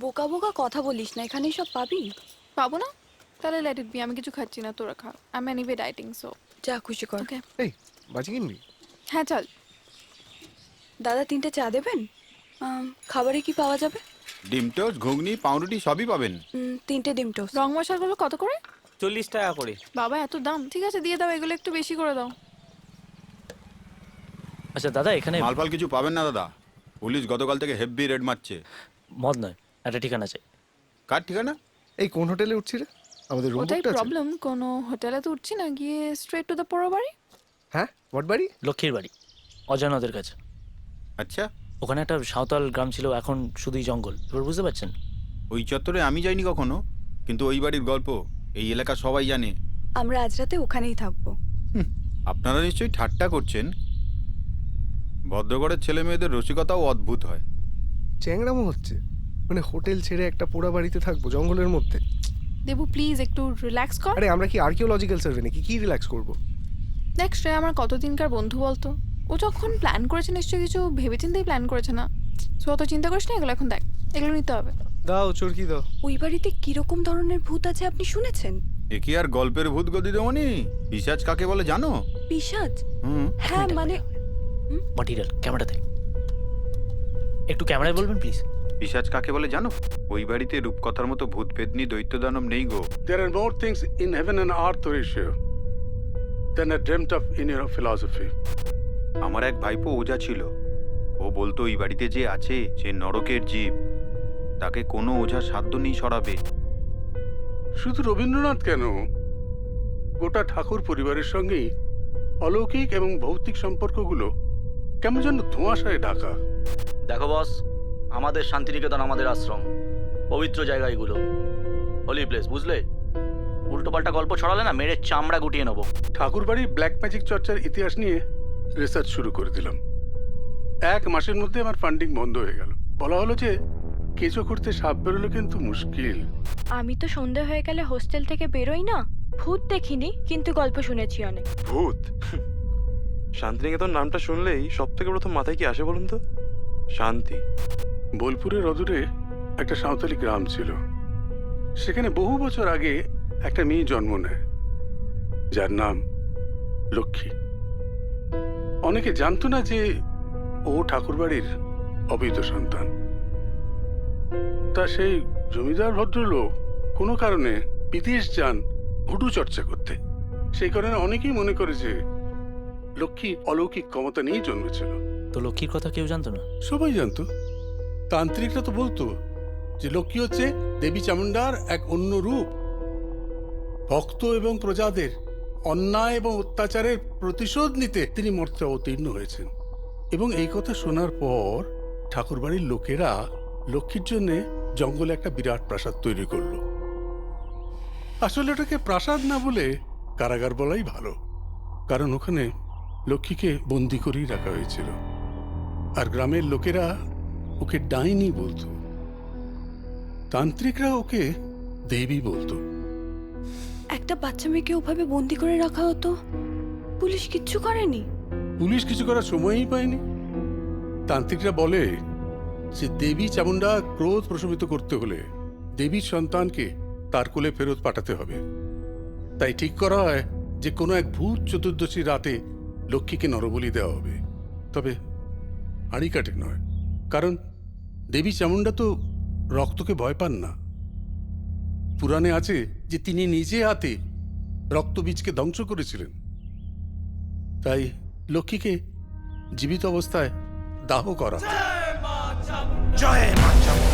বোকা বোকা কথা বলিস না, এখানে সব পাবি। পাবো না? তাহলে লেট ইট বি, আমি কিছু খাচ্ছি না, তোরা খা। আই এম এনিওয়ে ডাইটিং, সো যা খুশি কর। ওকে। এই বাজি কিনবি? হ্যাঁ চল। দাদা 3টে চা দেবেন? খাবারে কি পাওয়া যাবে? ডিম টোস্ট, ঘুগনি, পাউরুটি সবই পাবেন। 3টে ডিম টোস্ট। রং মশলাগুলো কত করে? 40 টাকা করে। বাবা এত দাম? ঠিক আছে দিয়ে দাও, এগুলো একটু বেশি করে দাও। আচ্ছা দাদা, এখানে মালফাল কিছু পাবেন না দাদা, পুলিশ গতকাল থেকে হেভি রেড মারছে। মদ নয়, একটা ঠিকানা চাই। কার ঠিকানা? এই কোন হোটেলে উঠছি রে? আমাদের রুম ওটাই বুকটা আছে? প্রবলেম, কোনো হোটেলে তো উঠছি না, গিয়ে স্ট্রেট টু দ্য পোড়ো বাড়ি। হ্যাঁ, হোয়াট বাড়ি? লক্ষ্মীর বাড়ি, অজানাদের কাছে। আচ্ছা, ওখানে একটা সাঁওতাল গ্রাম ছিল, এখন শুধুই জঙ্গল। এবার বুঝতে পারছেন? ওই চত্বরে আমি যাইনি কখনো, কিন্তু ওই বাড়ির গল্প এই এলাকা সবাই জানে। আমরা আজ রাতে ওখানেই থাকবো। আপনারা নিশ্চয়ই ঠাট্টা করছেন। ভদ্রগড়ের ছেলে মেয়েদের রসিকতাও অদ্ভুত হয়। চ্যাংড়ামো হচ্ছে? মানে হোটেল ছেড়ে একটা পোড়া বাড়িতে থাকবো জঙ্গলের মধ্যে? দেবু প্লিজ একটু রিল্যাক্স কর। আরে আমরা কি আর্কিওলজিক্যাল সার্ভে নাকি? কি রিল্যাক্স করবো? নেক্সট রে আমার কতদিনকার বন্ধু বলতো, ও যখন প্ল্যান করেছে নিশ্চয়ই কিছু ভেবেচিন্তেই প্ল্যান করেছে না। সো অত চিন্তা করিস না, এগুলো এখন দেখ, এগুলো নিতে হবে। দাও চরকি দাও। ওই বাড়িতে কিরকম ধরনের ভূত আছে আপনি শুনেছেন? এ কি আর গল্পের ভূত গদি দেওয়ানি? পিশাচ কাকে বলে জানো? পিশাচ? হুম, হ্যাঁ মানে মাটিরিয়াল ক্যামেরাতে একটু ক্যামেরায় বলবেন প্লিজ। পিশাচ কাকে বলে জানো? ওই বাড়িতে রূপকথার মতো ভূত পেতনি দৈত্য দানব নেই গো। There are more things in heaven and earth, Horatio, than I dreamt of in your philosophy. আমার এক ভাইপো ওজা ছিল, ও বলতো এই বাড়িতে যে আছে সে নরকের জীব, তাকে কোনো ওঝা সাধ্য নেই সরাবে। শুধু রবীন্দ্রনাথ কেন, গোটা ঠাকুর পরিবারের সঙ্গেই অলৌকিক এবং ভৌতিক সম্পর্কগুলো কেমন যেন ধোঁয়াশায় ঢাকা। দেখো বস, আমাদের শান্তিনিকেতন আমাদের আশ্রম, পবিত্র জায়গা এগুলো, হোলি প্লেস, বুঝলে? উল্টোপাল্টা গল্প ছড়ালে না মেরে চামড়া গুটিয়ে নেবো। ঠাকুর বাড়ির ব্ল্যাক ম্যাজিক চর্চার ইতিহাস নিয়ে রিসার্চ শুরু করে দিলাম। 1 মাসের মধ্যে আমার ফান্ডিং বন্ধ হয়ে গেল। বলা হলো যে কেঁচো করতে সাপ বেরোলে কিন্তু মুশকিল। আমি তো সন্ধে হয়ে গেলে হোস্টেল থেকে বেরোই না। ভূত দেখিনি, কিন্তু গল্প শুনেছি অনেক। ভূত? শান্তিনিকেতন নামটা শুনলেই সব থেকে প্রথম মাথায় কি আসে বলুন তো? শান্তি। বোলপুরের অদূরে একটা সাঁওতালি গ্রাম ছিল। সেখানে বহু বছর আগে একটা মেয়ে জন্ম নেয়, যার নাম লক্ষ্মী। অনেকে জানতো না যে ও ঠাকুরবাড়ির অবৈধ সন্তান। তা সেই জমিদার ভদ্রলোক কোনো কারণে বিদেশ যান ভুডু চর্চা করতে। সেই কারণে অনেকেই মনে করে যে লক্ষ্মী অলৌকিক ক্ষমতা নিয়েই জন্মেছিল। তো লক্ষ্মীর কথা কেউ জানতো না? সবাই জানতো। তান্ত্রিকরা তো বলতো যে লক্ষ্মী হচ্ছে দেবী চামুন্ডার এক অন্য রূপ। ভক্ত এবং প্রজাদের অন্যায় এবং অত্যাচারের প্রতিশোধ নিতে তিনি মর্তে অবতীর্ণ হয়েছেন। এবং এই কথা শোনার পর ঠাকুরবাড়ির লোকেরা লক্ষ্মীর জন্য জঙ্গলে একটা বিরাট প্রাসাদ তৈরি করলো। আসলে ওটাকে প্রাসাদ না বলে কারাগার বলাই ভালো, কারণ ওখানে লক্ষ্মীকে বন্দি করেই রাখা হয়েছিল। আর গ্রামের লোকেরা ওকে ডাইনি বলতো, তান্ত্রিকরা ওকে দেবী বলতো। একটা বাচ্চা মেয়েকে ওভাবে বন্দি করে রাখা হতো, পুলিশ কিচ্ছু করেনি? পুলিশ কিছু করার সময়ই পায়নি। তান্ত্রিকরা বলে যে দেবী চামুন্ডা ক্রোধ প্রশমিত করতে হলে দেবীর সন্তানকে তার কোলে ফেরত পাঠাতে হবে। তাই ঠিক করা হয় যে কোনো এক ভূত চতুর্দশী রাতে লক্ষ্মীকে নরবলি দেওয়া হবে। তবে হাঁড়ি কাটে নয়, কারণ দেবী চামুন্ডা তো রক্তকে ভয় পান না। পুরাণে আছে যে তিনি নিজে হাতে রক্তবীজকে ধ্বংস করেছিলেন। তাই লক্ষ্মীকে জীবিত অবস্থায় দাহ করা। জয় মা চামুন্ডা।